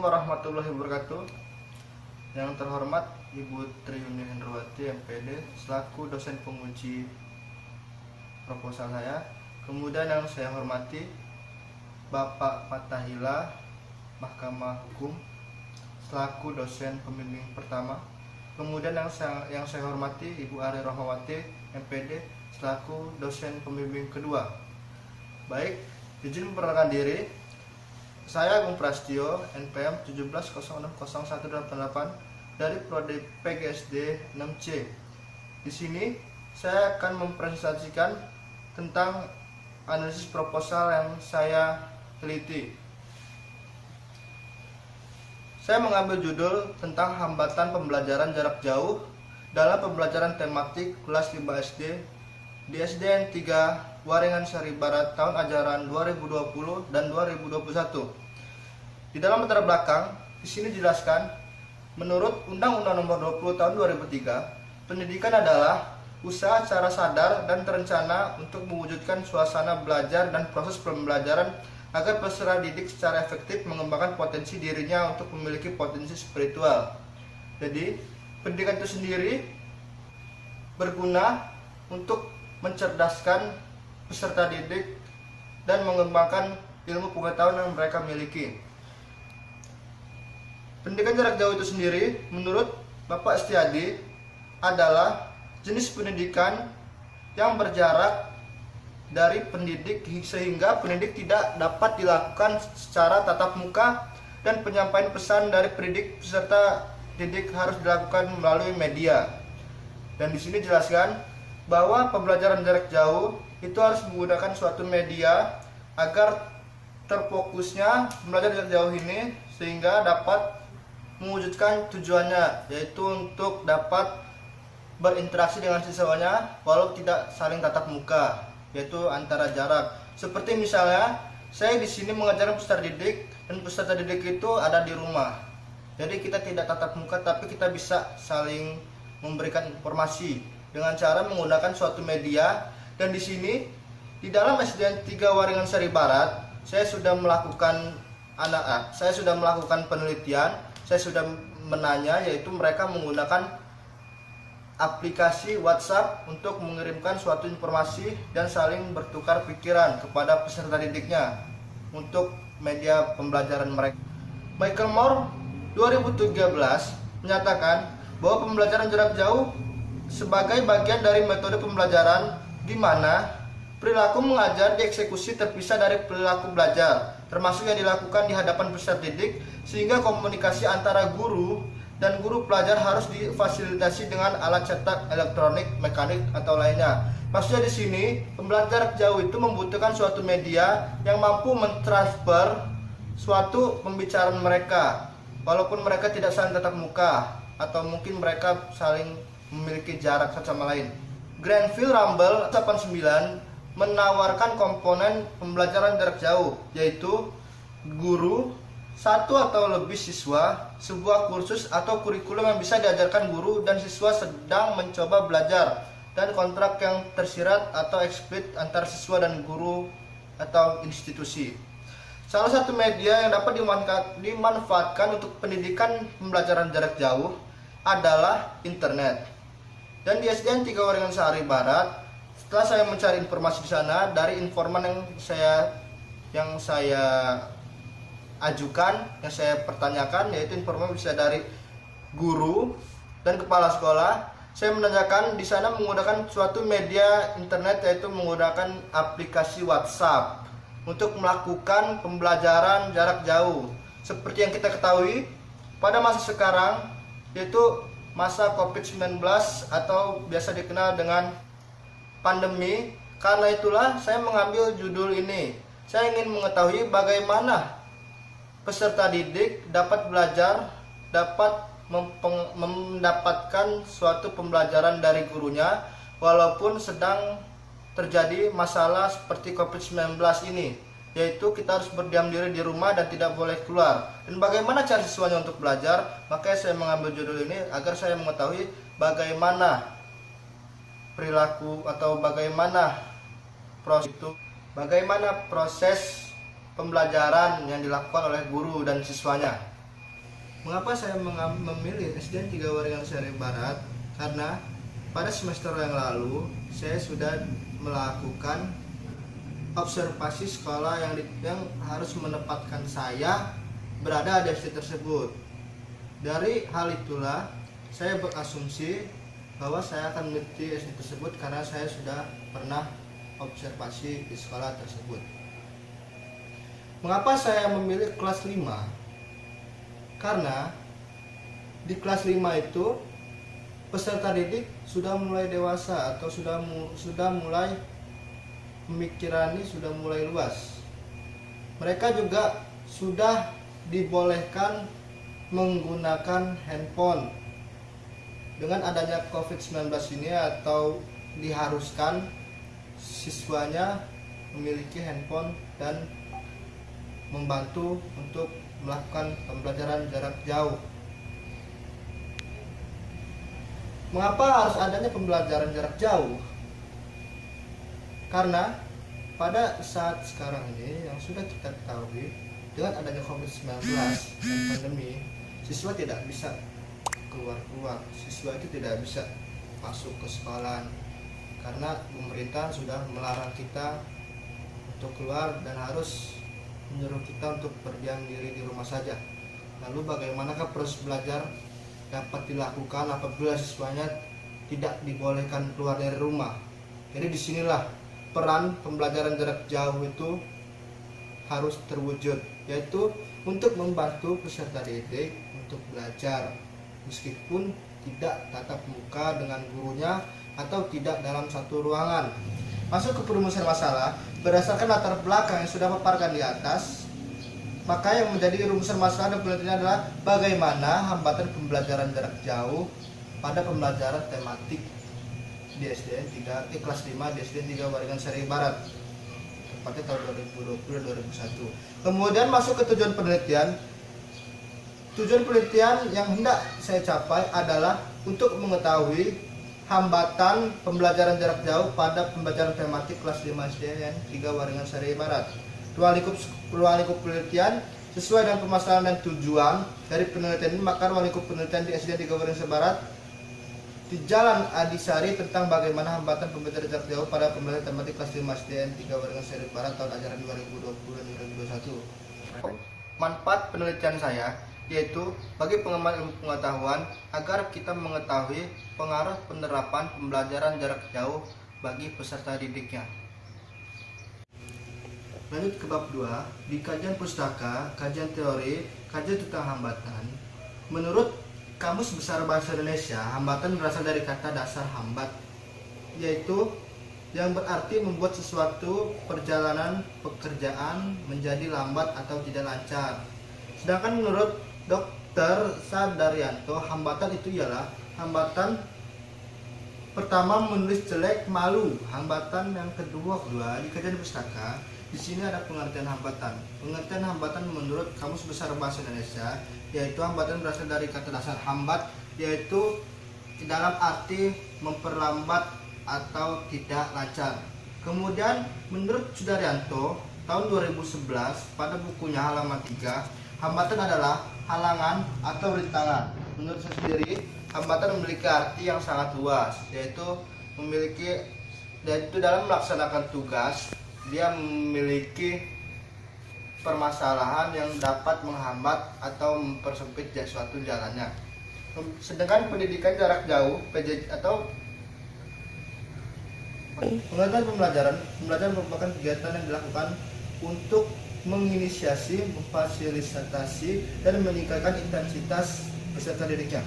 warahmatullahi wabarakatuh. Yang terhormat Ibu Triuni Hendrawati MPD selaku dosen penguji proposal saya. Kemudian yang saya hormati Bapak Fatahila Mahkamah Hukum selaku dosen pembimbing pertama. Kemudian yang saya hormati Ibu Ari Rohmawati MPD selaku dosen pembimbing kedua. Baik, izin memperkenalkan diri. Saya Agung Prastio, NPM 17060188 dari Prodi PGSD 6C. Di sini saya akan mempresentasikan tentang analisis proposal yang saya teliti. Saya mengambil judul tentang hambatan pembelajaran jarak jauh dalam pembelajaran tematik kelas 5 SD di SDN 3 Waringan Sari Barat tahun ajaran 2020 dan 2021. Di dalam latar belakang, di sini dijelaskan, menurut Undang-Undang Nomor 20 Tahun 2003, pendidikan adalah usaha secara sadar dan terencana untuk mewujudkan suasana belajar dan proses pembelajaran agar peserta didik secara efektif mengembangkan potensi dirinya untuk memiliki potensi spiritual. Jadi, pendidikan itu sendiri berguna untuk mencerdaskan peserta didik dan mengembangkan ilmu pengetahuan yang mereka miliki. Pendidikan jarak jauh itu sendiri menurut Bapak Setiadi adalah jenis pendidikan yang berjarak dari pendidik sehingga pendidik tidak dapat dilakukan secara tatap muka dan penyampaian pesan dari pendidik peserta didik harus dilakukan melalui media. Dan di sini dijelaskan bahwa pembelajaran jarak jauh itu harus menggunakan suatu media agar terfokusnya belajar jarak jauh ini sehingga dapat mewujudkan tujuannya, yaitu untuk dapat berinteraksi dengan siswanya walau tidak saling tatap muka, yaitu antara jarak. Seperti misalnya saya di sini mengajarkan peserta didik dan peserta didik itu ada di rumah. Jadi kita tidak tatap muka tapi kita bisa saling memberikan informasi dengan cara menggunakan suatu media. Dan di sini di dalam SDN 3 Waringan Sari Barat saya sudah melakukan penelitian, saya sudah menanya, yaitu mereka menggunakan aplikasi WhatsApp untuk mengirimkan suatu informasi dan saling bertukar pikiran kepada peserta didiknya untuk media pembelajaran mereka. Michael Moore 2013 menyatakan bahwa pembelajaran jarak jauh sebagai bagian dari metode pembelajaran di mana perilaku mengajar dieksekusi terpisah dari perilaku belajar, termasuk yang dilakukan di hadapan peserta didik, sehingga komunikasi antara guru dan guru pelajar harus difasilitasi dengan alat cetak, elektronik, mekanik, atau lainnya. Maksudnya di sini, pembelajaran jarak jauh itu membutuhkan suatu media yang mampu mentransfer suatu pembicaraan mereka, walaupun mereka tidak saling tatap muka, atau mungkin mereka saling memiliki jarak satu sama lain. Granville Rumble 89 menawarkan komponen pembelajaran jarak jauh, yaitu guru, satu atau lebih siswa, sebuah kursus atau kurikulum yang bisa diajarkan guru dan siswa sedang mencoba belajar, dan kontrak yang tersirat atau eksplit antar siswa dan guru atau institusi. Salah satu media yang dapat dimanfaatkan untuk pendidikan pembelajaran jarak jauh adalah internet. Dan di SDN 3 Waringan Sari Barat, setelah saya mencari informasi di sana dari informan yang saya ajukan, yang saya pertanyakan, yaitu informan bisa dari guru dan kepala sekolah. Saya menanyakan di sana menggunakan suatu media internet, yaitu menggunakan aplikasi WhatsApp untuk melakukan pembelajaran jarak jauh. Seperti yang kita ketahui pada masa sekarang, yaitu masa COVID-19 atau biasa dikenal dengan pandemi. Karena itulah saya mengambil judul ini. Saya ingin mengetahui bagaimana peserta didik dapat belajar, dapat mendapatkan suatu pembelajaran dari gurunya walaupun sedang terjadi masalah seperti COVID-19 ini, yaitu kita harus berdiam diri di rumah dan tidak boleh keluar. Dan bagaimana cara siswanya untuk belajar? Makanya saya mengambil judul ini agar saya mengetahui bagaimana perilaku atau bagaimana proses pembelajaran yang dilakukan oleh guru dan siswanya. Mengapa saya memilih SDN 3 Waringin Seri Barat? Karena pada semester yang lalu saya sudah melakukan observasi sekolah yang harus menempatkan saya berada di SD tersebut. Dari hal itulah saya berasumsi bahwa saya akan memilih SD tersebut karena saya sudah pernah observasi di sekolah tersebut. Mengapa saya memilih kelas 5? Karena di kelas 5 itu peserta didik sudah mulai dewasa atau sudah mulai pemikirannya sudah mulai luas. Mereka juga sudah dibolehkan menggunakan handphone. Dengan adanya COVID-19 ini atau diharuskan siswanya memiliki handphone dan membantu untuk melakukan pembelajaran jarak jauh. Mengapa harus adanya pembelajaran jarak jauh? Karena pada saat sekarang ini yang sudah kita ketahui, dengan adanya COVID-19 dan pandemi, siswa tidak bisa keluar, siswa itu tidak bisa masuk ke sekolah karena pemerintah sudah melarang kita untuk keluar dan harus menyuruh kita untuk berdiam diri di rumah saja. Lalu bagaimanakah proses belajar dapat dilakukan apabila siswanya tidak dibolehkan keluar dari rumah? Jadi disinilah peran pembelajaran jarak jauh itu harus terwujud, yaitu untuk membantu peserta didik untuk belajar meskipun tidak tatap muka dengan gurunya atau tidak dalam satu ruangan. Masuk ke perumusan masalah berdasarkan latar belakang yang sudah paparkan di atas, maka yang menjadi rumusan masalah dan penelitiannya adalah bagaimana hambatan pembelajaran jarak jauh pada pembelajaran tematik di SDN 3 kelas 5 di SDN 3 Waringin Seri Barat tepatnya tahun 2020-2021. Kemudian masuk ke tujuan penelitian. Tujuan penelitian yang hendak saya capai adalah untuk mengetahui hambatan pembelajaran jarak jauh pada pembelajaran tematik kelas 5 SDN 3 Waringin Seri Barat. Ruang lingkup penelitian sesuai dengan permasalahan dan tujuan dari penelitian ini, maka ruang lingkup penelitian di SDN 3 Waringin Seri Barat di Jalan Adisari tentang bagaimana hambatan pembelajaran jarak jauh pada pembelajaran tematik kelas 5 SDN 3 Waringin Seri Barat tahun ajaran 2020-2021. Manfaat penelitian saya yaitu bagi pengembangan ilmu pengetahuan agar kita mengetahui pengaruh penerapan pembelajaran jarak jauh bagi peserta didiknya. Lanjut ke bab 2, di kajian pustaka, kajian teori, kajian tentang hambatan. Menurut Kamus Besar Bahasa Indonesia, hambatan berasal dari kata dasar hambat, yaitu yang berarti membuat sesuatu perjalanan pekerjaan menjadi lambat atau tidak lancar. Sedangkan menurut Dr. Sadaryanto, hambatan itu ialah hambatan pertama menulis jelek, malu. Hambatan yang kedua di kajian pustaka. Di sini ada pengertian hambatan. Pengertian hambatan menurut Kamus Besar Bahasa Indonesia yaitu hambatan berasal dari kata dasar hambat, yaitu dalam arti memperlambat atau tidak lancar. Kemudian menurut Sudaryanto tahun 2011 pada bukunya halaman 3, hambatan adalah halangan atau rintangan. Menurut saya sendiri, hambatan memiliki arti yang sangat luas, yaitu dalam melaksanakan tugas dia memiliki permasalahan yang dapat menghambat atau mempersempit suatu jalannya. Sedangkan pendidikan jarak jauh (PJJ) atau pembelajaran merupakan kegiatan yang dilakukan untuk menginisiasi, memfasilitasi, dan meningkatkan intensitas peserta didiknya.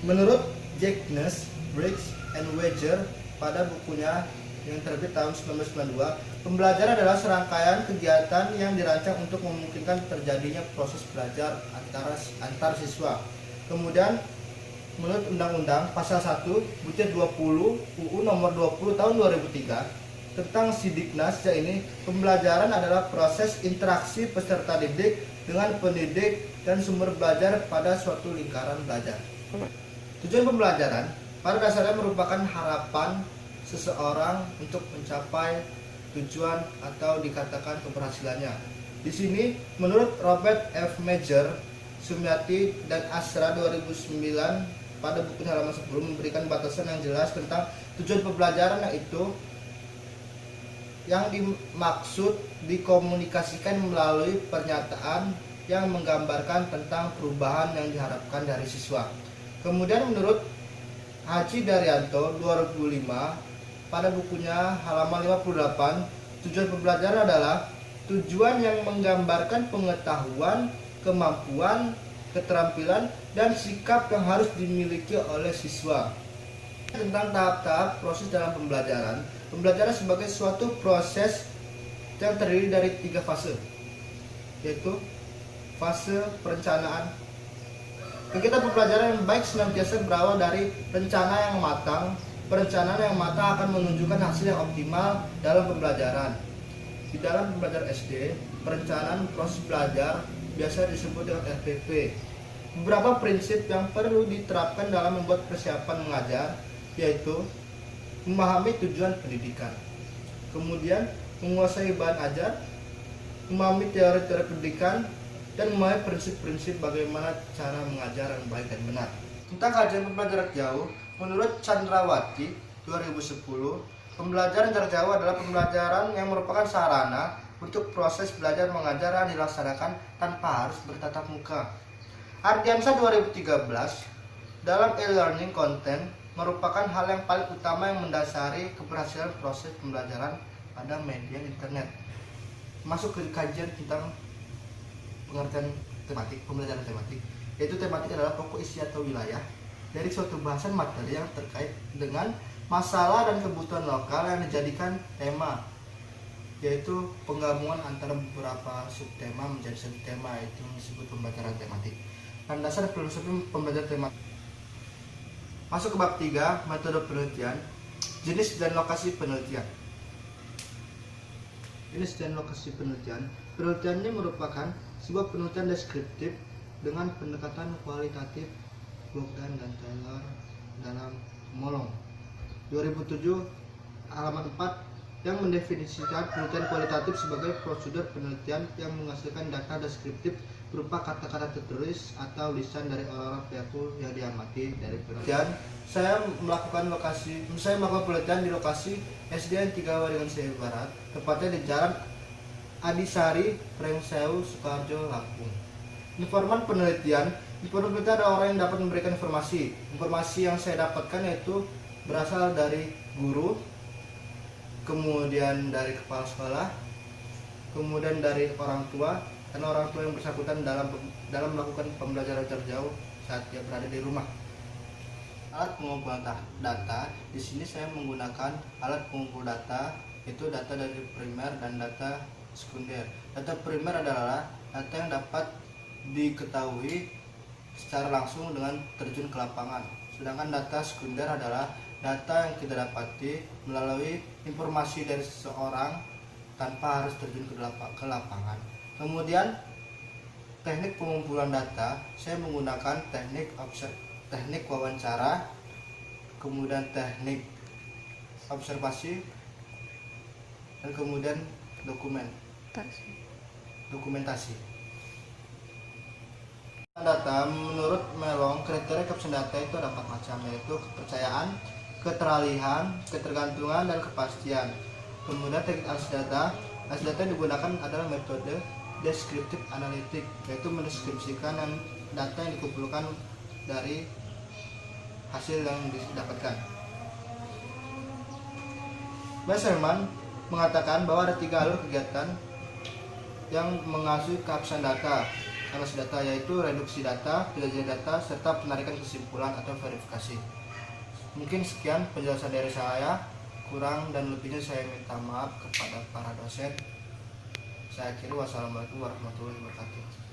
Menurut Jeknes, Briggs, and Wager pada bukunya yang terbit tahun 1992, pembelajaran adalah serangkaian kegiatan yang dirancang untuk memungkinkan terjadinya proses belajar antar siswa. Kemudian menurut Undang-Undang Pasal 1 Butir 20 UU Nomor 20 Tahun 2003 tentang Sidiknas, ini pembelajaran adalah proses interaksi peserta didik dengan pendidik dan sumber belajar pada suatu lingkaran belajar. Tujuan pembelajaran pada dasarnya merupakan harapan seseorang untuk mencapai tujuan atau dikatakan keberhasilannya. Di sini menurut Robert F. Major, Sumiati dan Asra 2009 pada buku halaman 10 memberikan batasan yang jelas tentang tujuan pembelajaran, yaitu yang dimaksud dikomunikasikan melalui pernyataan yang menggambarkan tentang perubahan yang diharapkan dari siswa. Kemudian menurut Haji Daryanto 2005 pada bukunya halaman 58, tujuan pembelajaran adalah tujuan yang menggambarkan pengetahuan, kemampuan, keterampilan, dan sikap yang harus dimiliki oleh siswa. Tentang tahap-tahap proses dalam pembelajaran. Pembelajaran sebagai suatu proses yang terdiri dari 3 fase, yaitu fase perencanaan. Kegiatan pembelajaran yang baik senantiasa berawal dari rencana yang matang. Perencanaan yang matang akan menunjukkan hasil yang optimal dalam pembelajaran. Di dalam pembelajaran SD, perencanaan proses belajar biasa disebut dengan RPP. Beberapa prinsip yang perlu diterapkan dalam membuat persiapan mengajar, yaitu memahami tujuan pendidikan, kemudian menguasai bahan ajar, memahami teori-teori pendidikan, dan memahami prinsip-prinsip bagaimana cara mengajar yang baik dan benar. Tentang kajian pembelajaran jauh, menurut Chandrawati 2010, pembelajaran jarak jauh adalah pembelajaran yang merupakan sarana untuk proses belajar mengajar yang dilaksanakan tanpa harus bertatap muka. Ardiansa 2013, dalam e-learning content merupakan hal yang paling utama yang mendasari keberhasilan proses pembelajaran pada media internet. Masuk ke kajian tentang pengertian tematik, pembelajaran tematik, yaitu tematik adalah pokok isi atau wilayah dari suatu bahasan materi yang terkait dengan masalah dan kebutuhan lokal yang dijadikan tema, yaitu penggabungan antara beberapa subtema menjadi satu tema, itu disebut pembelajaran tematik. Dan dasar filosofi pembelajaran tematik. Masuk ke bab 3, metode penelitian, jenis dan lokasi penelitian. Jenis dan lokasi penelitian. Penelitian ini merupakan sebuah penelitian deskriptif dengan pendekatan kualitatif. Bogdan dan Taylor dalam Molong 2007 halaman 4 yang mendefinisikan penelitian kualitatif sebagai prosedur penelitian yang menghasilkan data deskriptif berupa kata-kata tertulis atau lisan dari orang-orang pelaku yang diamati dari penelitian. Saya melakukan penelitian di lokasi SDN 3 Waringin Sehari Barat, tepatnya di Jalan Adisari, Prengsewu, Sukoharjo, Lampung. Informan penelitian ada orang yang dapat memberikan informasi. Informasi yang saya dapatkan yaitu berasal dari guru, kemudian dari kepala sekolah, kemudian dari orang tua, dan orang tua yang bersangkutan dalam melakukan pembelajaran jarak jauh saat dia berada di rumah. Alat pengumpulan data, di sini saya menggunakan alat pengumpul data, yaitu data dari primer dan data sekunder. Data primer adalah data yang dapat diketahui secara langsung dengan terjun ke lapangan. Sedangkan data sekunder adalah data yang kita dapati melalui informasi dari seseorang tanpa harus terjun ke lapangan. Kemudian teknik pengumpulan data, saya menggunakan teknik wawancara, kemudian teknik observasi, dan kemudian dokumentasi. Data, menurut Melong, kriteria keabsahan data itu ada 4 macam, yaitu kepercayaan, keteralihan, ketergantungan, dan kepastian. Kemudian teknik analisis data yang digunakan adalah metode deskriptif analitik, yaitu mendeskripsikan data yang dikumpulkan dari hasil yang didapatkan. Wasserman mengatakan bahwa ada 3 alur kegiatan yang mengasuh keabsahan data. Analisis data, yaitu reduksi data, penjelasan data, serta penarikan kesimpulan atau verifikasi. Mungkin sekian penjelasan dari saya, kurang dan lebihnya saya minta maaf kepada para dosen. Saya akhiri, wassalamualaikum warahmatullahi wabarakatuh.